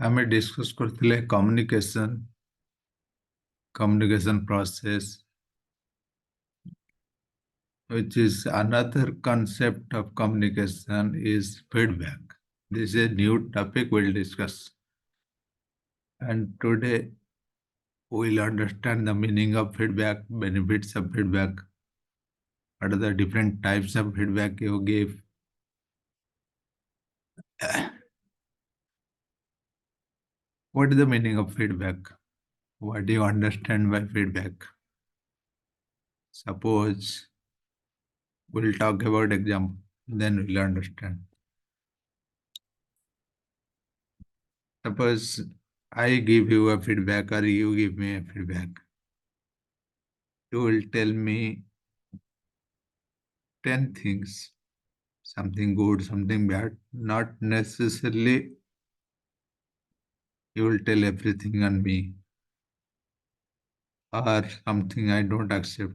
ଆମେ ଡିସ୍କସ୍ କରୁଥିଲେ communication process, which is another concept of communication is feedback. This is a new topic we'll discuss. And today we'll understand the meaning of feedback, benefits of feedback, what are the different types of feedback you give. What is the meaning of feedback? What do you understand by feedback? Suppose we'll talk about example, then we'll understand. Suppose I give you a feedback or you give me a feedback. You will tell me 10 things, something good, something bad. Not necessarily you will tell everything on me or something I don't accept.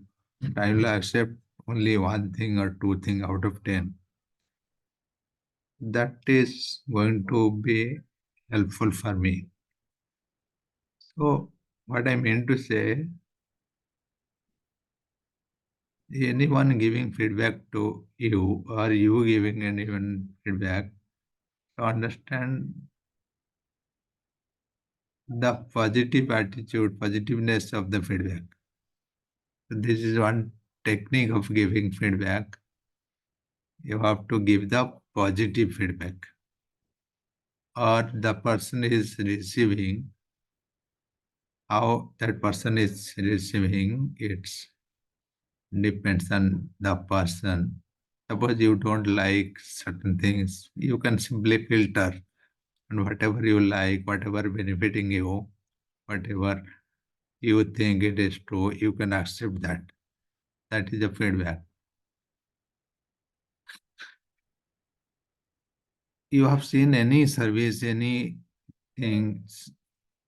I will accept only one thing or two things out of 10. That is going to be helpful for me. So, what I mean to say, anyone giving feedback to you or you giving anyone feedback, to understand the positive attitude, positiveness of the feedback. So this is one technique of giving feedback. You have to give the positive feedback, or the person is receiving, how that person is receiving, it depends on the person. Suppose you don't like certain things, you can simply filter, and whatever you like, whatever benefiting you, whatever you think it is true, you can accept that. That is the feedback. You have seen any service, anything.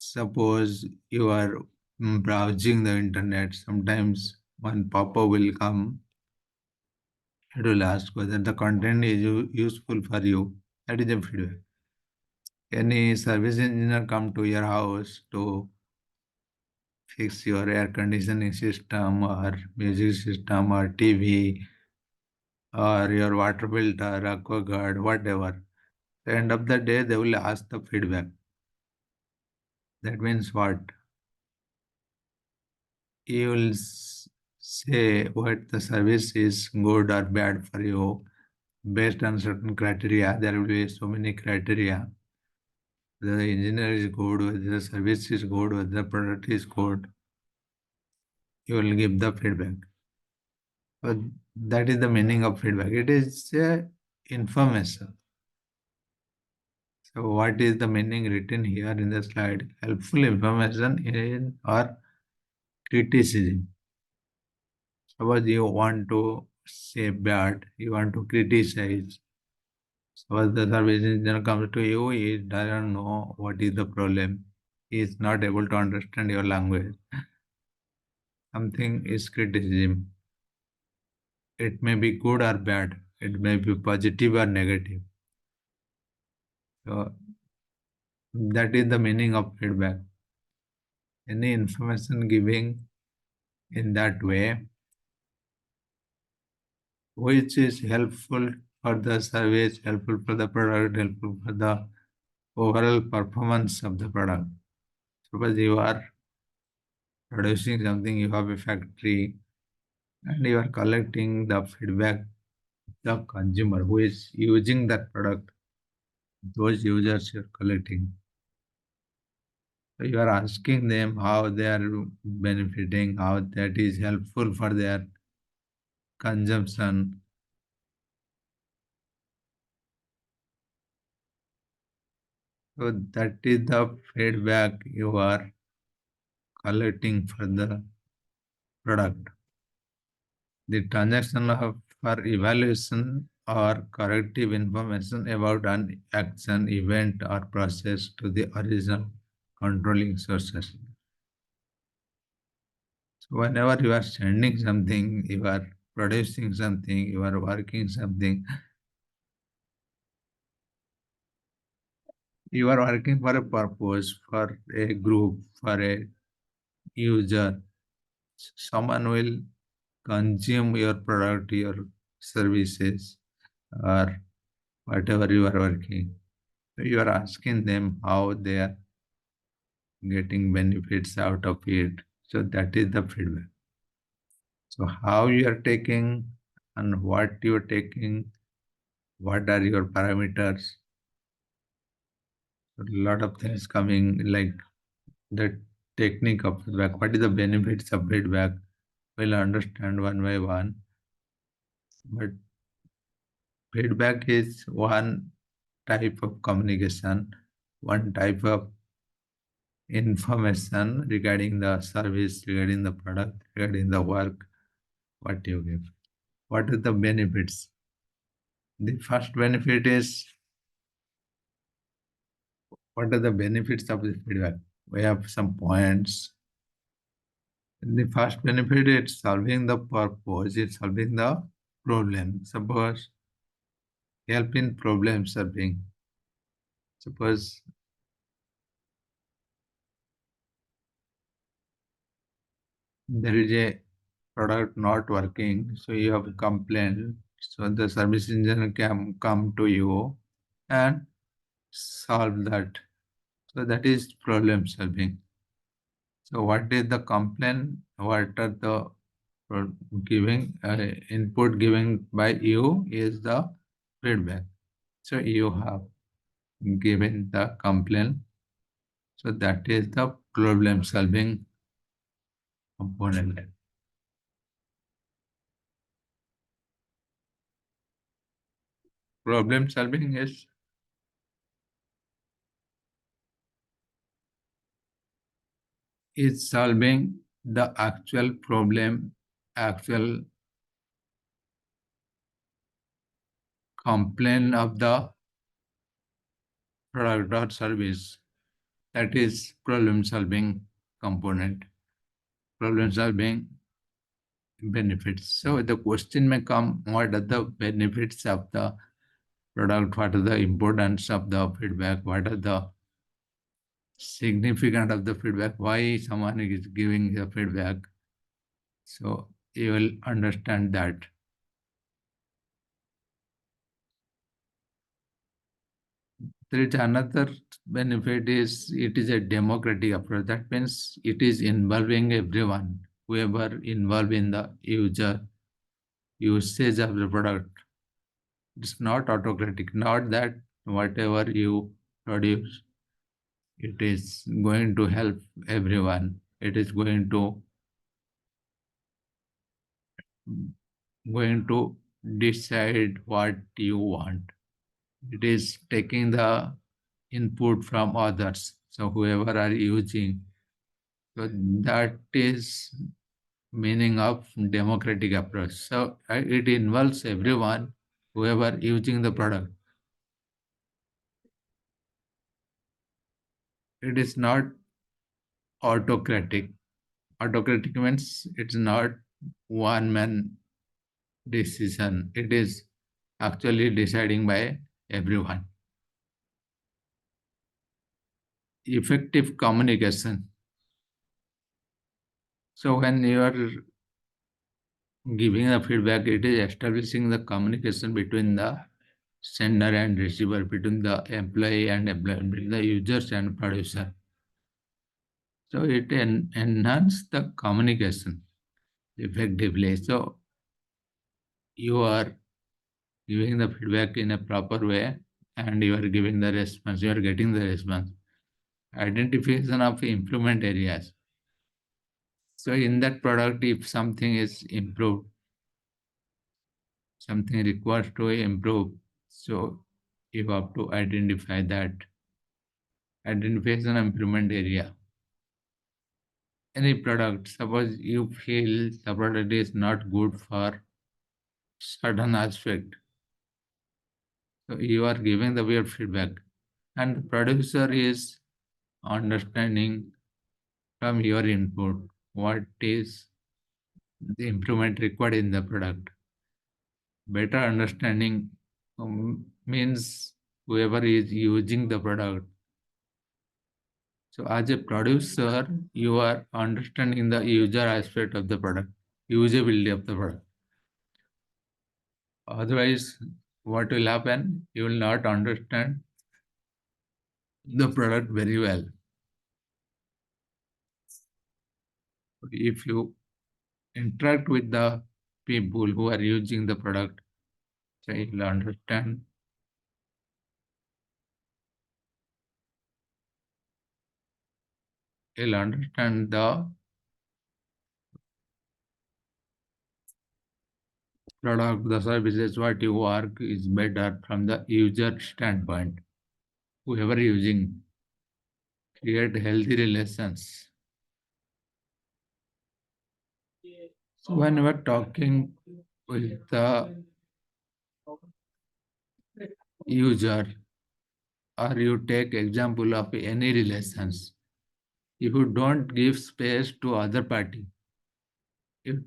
Suppose you are browsing the internet, sometimes one pop-up will come. It will ask whether the content is useful for you. That is the feedback. Any service engineer come to your house to fix your air conditioning system or music system or TV or your water filter, aquaguard, whatever. At the end of the day, they will ask the feedback. That means what? You will say what the service is good or bad for you based on certain criteria. There will be so many criteria. Whether the engineer is good, whether the service is good, whether the product is good. You will give the feedback. But that is the meaning of feedback. It is information. So what is the meaning written here in the slide? Helpful information in or criticism. Suppose you want to say bad, you want to criticize. Suppose the service engineer comes to you, he doesn't know what is the problem. He is not able to understand your language. Something is criticism. It may be good or bad. It may be positive or negative. So that is the meaning of feedback. Any information giving in that way, which is helpful for the service, helpful for the product, helpful for the overall performance of the product. Suppose you are producing something, you have a factory, and you are collecting the feedback of the consumer who is using that product, those users you are collecting. So you are asking them how they are benefiting, how that is helpful for their consumption. So that is the feedback you are collecting for the product. The transaction of for evaluation or corrective information about an action, event, or process to the original controlling sources. So whenever you are sending something, you are producing something, you are working something, You are working for a purpose, for a group, for a user. Someone will consume your product, your services, or whatever you are working. So you are asking them how they are getting benefits out of it. So that is the feedback. So how you are taking and what you are taking, what are your parameters, a lot of things coming like the technique of feedback. What is the benefits of feedback? We'll understand one by one. But feedback is one type of communication, one type of information regarding the service, regarding the product, regarding the work, what you give. What are the benefits? The first benefit is what are the benefits of the feedback? We have some points. The first benefit is solving the purpose, it's solving the problem. Suppose help in problem solving. Suppose there is a product not working, so you have a complaint. So the service engineer can come to you and solve that. So that is problem solving. So what is the complaint? What are the giving input given by you is the feedback. So you have given the complaint. So that is the problem solving component. Problem solving is solving the actual problem, actual complaint of the product or service. That is problem solving component. Problem solving benefits. So the question may come, what are the benefits of the product? What are the importance of the feedback? What are the significant of the feedback? Why someone is giving the feedback? So you will understand that. There is another benefit is it is a democratic approach. That means it is involving everyone, whoever involved in the usage of the product. It's not autocratic, not that whatever you produce, it is going to help everyone. It is going to decide what you want. It is taking the input from others. So whoever are using, so that is meaning of democratic approach. So it involves everyone, whoever using the product. It is not autocratic. Autocratic means it's not one man decision. It is actually deciding by everyone. Effective communication. So when you are giving the feedback, it is establishing the communication between the sender and receiver, between the employee and employer, between the users and producer. So it enhances the communication effectively. So you are giving the feedback in a proper way and you are giving the response, you are getting the response. Identification of improvement areas. So in that product, if something is improved, something requires to improve, so you have to identify that. Identification of improvement area. Any product, suppose you feel the product is not good for certain aspect, so you are giving the weird feedback, and the producer is understanding from your input what is the improvement required in the product. Better understanding means whoever is using the product, So as a producer, you are understanding the user aspect of the product, usability of the product. Otherwise, what will happen? You will not understand the product very well. If you interact with the people who are using the product, so you'll understand. You'll understand the product, the services, what you work is better from the user standpoint. Whoever using, create healthy relations. So when we are talking with the user, or you take example of any relations, if you don't give space to other party, you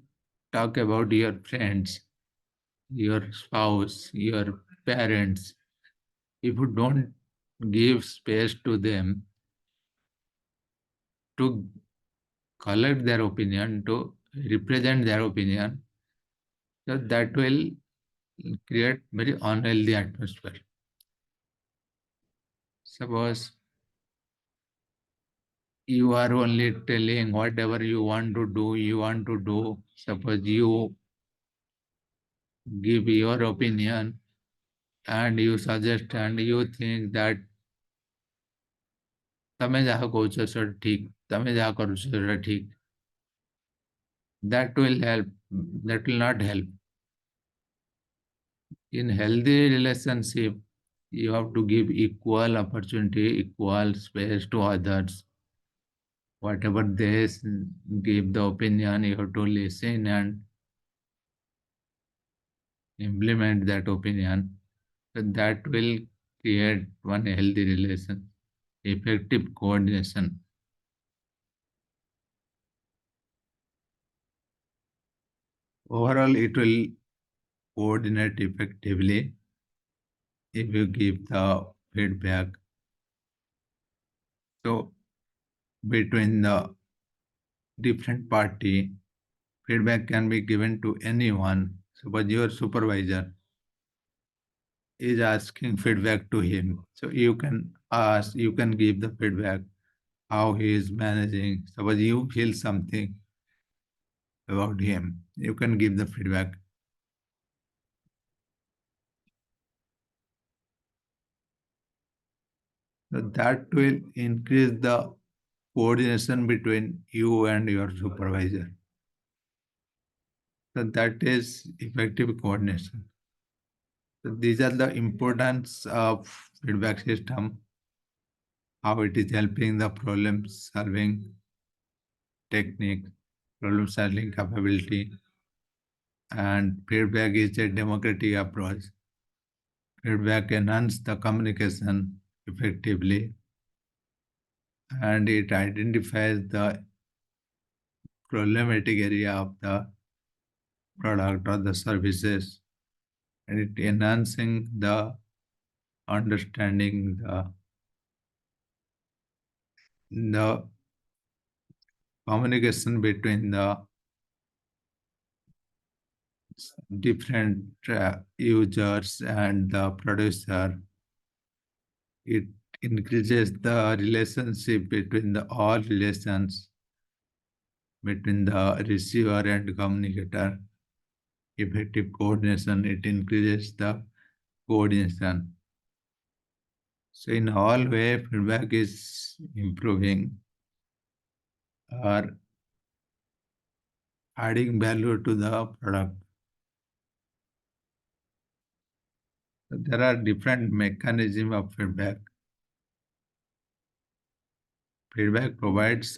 talk about your friends, your spouse, your parents, if you don't give space to them to collect their opinion, to represent their opinion, so that will create very unhealthy atmosphere. Suppose you are only telling whatever you want to do, you want to do. Suppose you give your opinion and you suggest and you think that તમે ଯାହା କହୁଛ ସେଟା ଠିକ, ତମେ ଯାହା କରୁଛ ସେଟା ଠିକ. That will help. That will not help. In healthy relationship, you have to give equal opportunity, equal space to others. Whatever they give the opinion, you have to listen and implement that opinion. So that will create one healthy relation, effective coordination. Overall, it will coordinate effectively if you give the feedback. So between the different party, feedback can be given to anyone. Suppose your supervisor is asking feedback to him. So you can ask, you can give the feedback how he is managing. Suppose you feel something about him, you can give the feedback. So that will increase the coordination between you and your supervisor. So that is effective coordination. So these are the importance of feedback system, how it is helping the problem solving technique, problem solving capability, and feedback is a democratic approach. Feedback enhances the communication effectively and it identifies the problematic area of the product or the services and it enhancing the understanding the communication between the different users and the producer. It increases the relationship between the all relations between the receiver and communicator. Effective coordination, it increases the coordination. So in all way, feedback is improving or adding value to the product. So there are different mechanisms of feedback. Feedback provides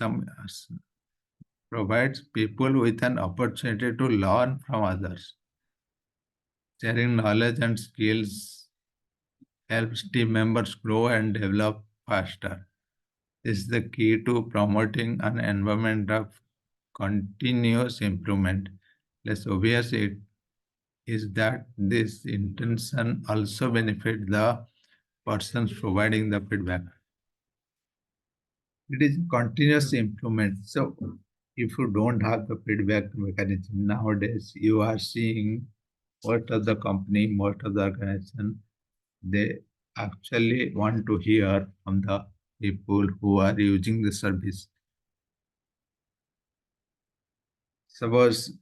people with an opportunity to learn from others. Sharing knowledge and skills helps team members grow and develop faster. This is the key to promoting an environment of continuous improvement. Less obvious it is that this intention also benefits the persons providing the feedback. It is continuous improvement. So if you don't have the feedback mechanism nowadays, you are seeing what of the company, most of the organization, they actually want to hear from the people who are using the service. Suppose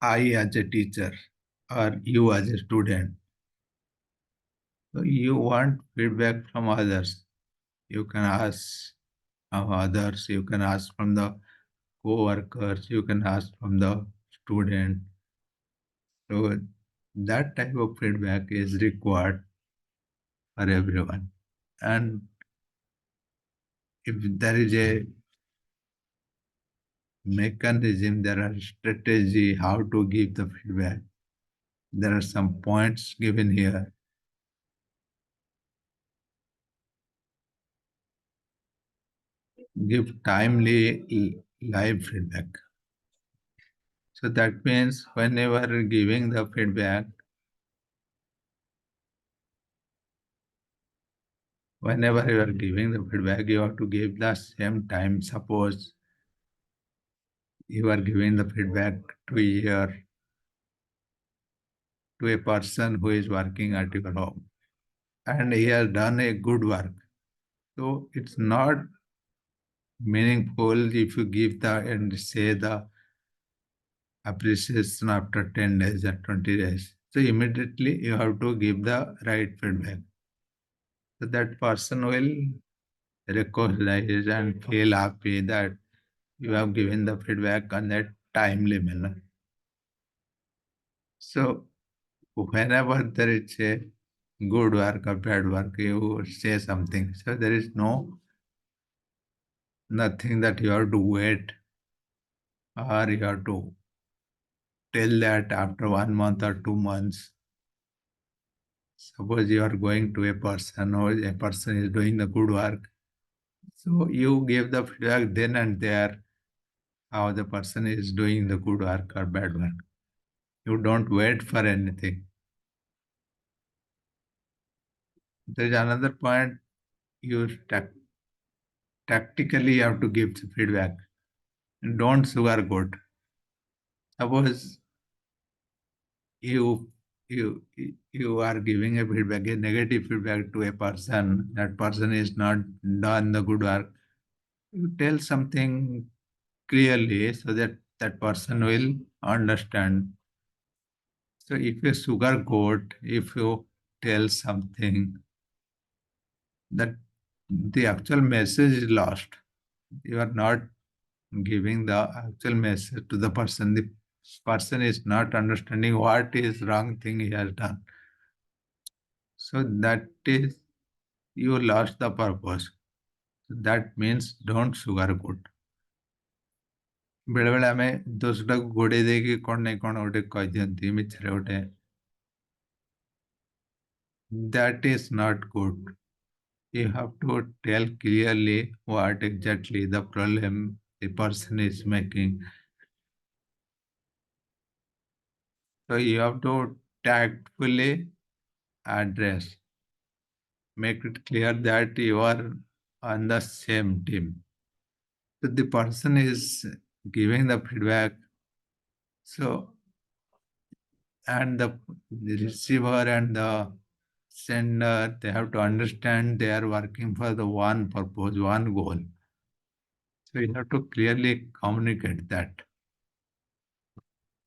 I as a teacher or you as a student, so you want feedback from others. You can ask from others, you can ask from the co-workers, you can ask from the student. So that type of feedback is required for everyone. And if there is a mechanism, there are strategy how to give the feedback. There are some points given here. Give timely live feedback. So that means whenever giving the feedback, whenever you are giving the feedback, you have to give the same time. Suppose you are giving the feedback to a person who is working at your home and he has done a good work. So it's not meaningful if you give the and say the appreciation after 10 days or 20 days. So immediately you have to give the right feedback. So that person will recognize and feel happy that you have given the feedback on that timely manner. So whenever there is a good work or bad work, you say something. So there is nothing that you have to wait or you have to tell that after 1 month or 2 months. Suppose you are going to a person or a person is doing the good work. So you give the feedback then and there how the person is doing the good work or bad work. You don't wait for anything. There is another point you tactically have to give the feedback. Don't sugarcoat. Suppose you you are giving a feedback, a negative feedback to a person, that person is not done the good work. You tell something clearly so that that person will understand. So if you sugarcoat, if you tell something that the actual message is lost, you are not giving the actual message to the person. The person is not understanding what is wrong thing he has done. So that is you lost the purpose. That means don't sugarcoat. ବେଳେବେଳେ ଆମେ ଦୋଷଟାକୁ ଘୋଡ଼େଇ ଦେଇକି କ'ଣ ନାଇଁ କ'ଣ ଗୋଟେ କହିଦିଅନ୍ତି ମିଛରେ ଗୋଟେ. That is not good. You have to tell clearly what exactly the problem the person is making. So you have to tactfully address, make it clear that you are on the same team. So the person is giving the feedback. So and the receiver and the sender, they have to understand they are working for the one purpose, one goal. So you have to clearly communicate that.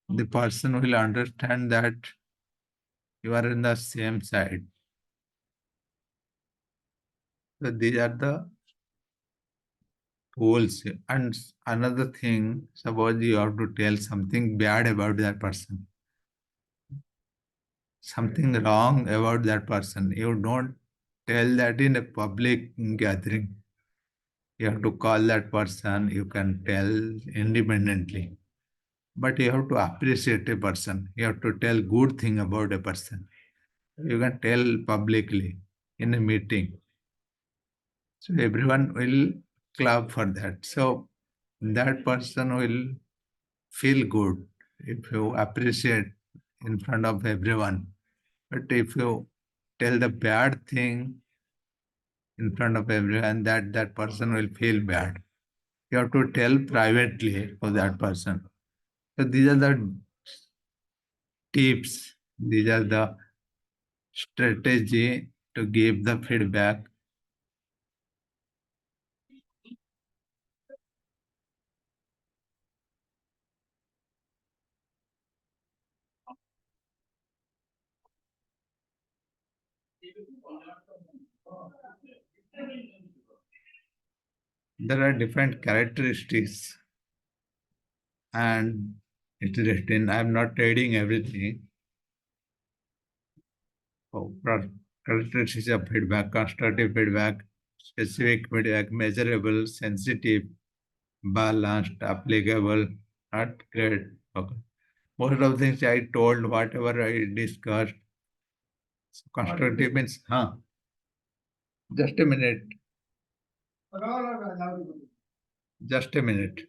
The person will understand that you are in the same side. So these are the tools. And another thing, suppose you have to tell something bad about that person, something wrong about that person. You don't tell that in a public gathering. You have to call that person, you can tell independently. But you have to appreciate a person. You have to tell good thing about a person. You can tell publicly in a meeting. So everyone will clap for that. So that person will feel good if you appreciate in front of everyone. But if you tell the bad thing, in front of everyone, that that person will feel bad. You have to tell privately for that person. So these are the tips. These are the strategy to give the feedback. There are different characteristics, and it is written. I'm not reading everything. Oh, characteristics of feedback: constructive feedback, specific feedback, measurable, sensitive, balanced, applicable, not great. Okay. Most of the things I told, whatever I discussed, constructive means, just a minute, just a minute.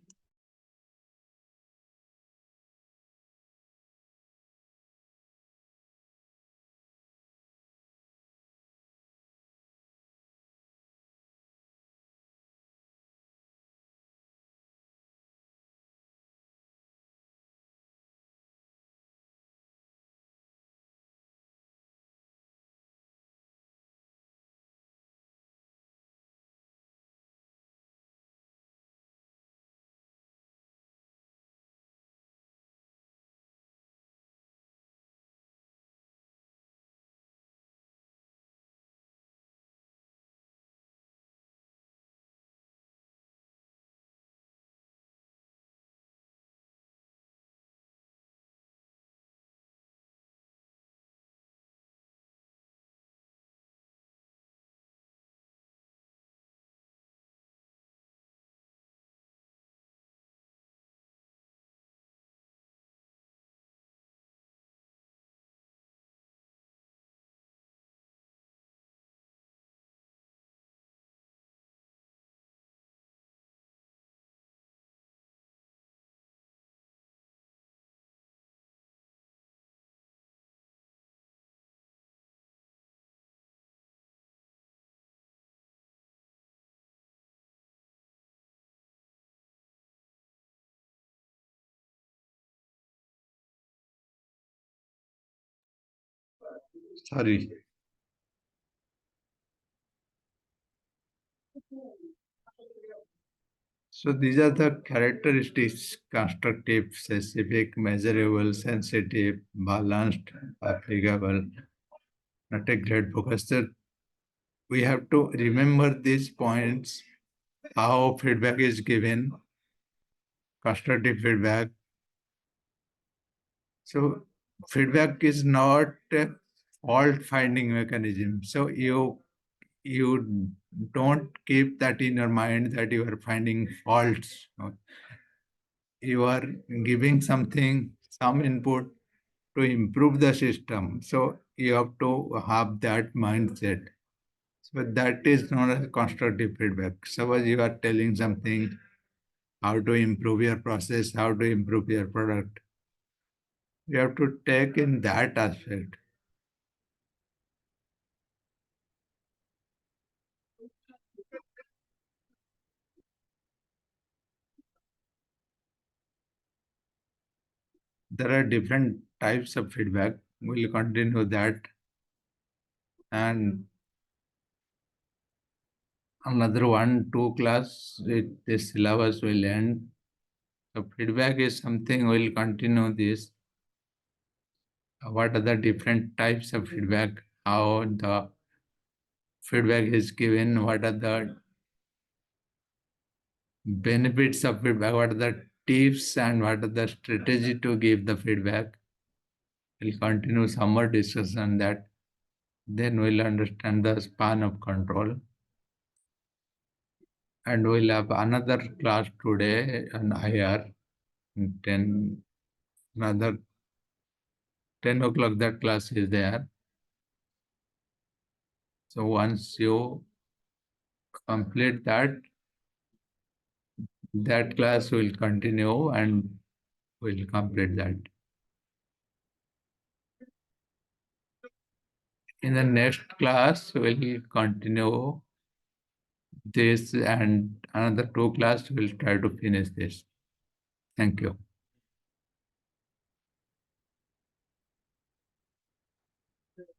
Sorry. So these are the characteristics: constructive, specific, measurable, sensitive, balanced, applicable, not a great focus. So we have to remember these points, how feedback is given, constructive feedback. So feedback is not a fault finding mechanism. So you don't keep that in your mind that you are finding faults. You are giving something, some input to improve the system. So you have to have that mindset. So that is known as constructive feedback. Suppose you are telling something, how to improve your process, how to improve your product. You have to take in that aspect. There are different types of feedback. We'll continue that. And another one, two class, this syllabus will end. So feedback is something we'll continue this. What are the different types of feedback? How the feedback is given? What are the benefits of feedback? What are the tips and what are the strategy to give the feedback? We'll continue some more discussion on that. Then we'll understand the span of control. And we'll have another class today on IR. 10, another 10 o'clock that class is there. So once you complete that, that class will continue and we'll complete that. In the next class, we'll continue this and another two class will try to finish this. Thank you.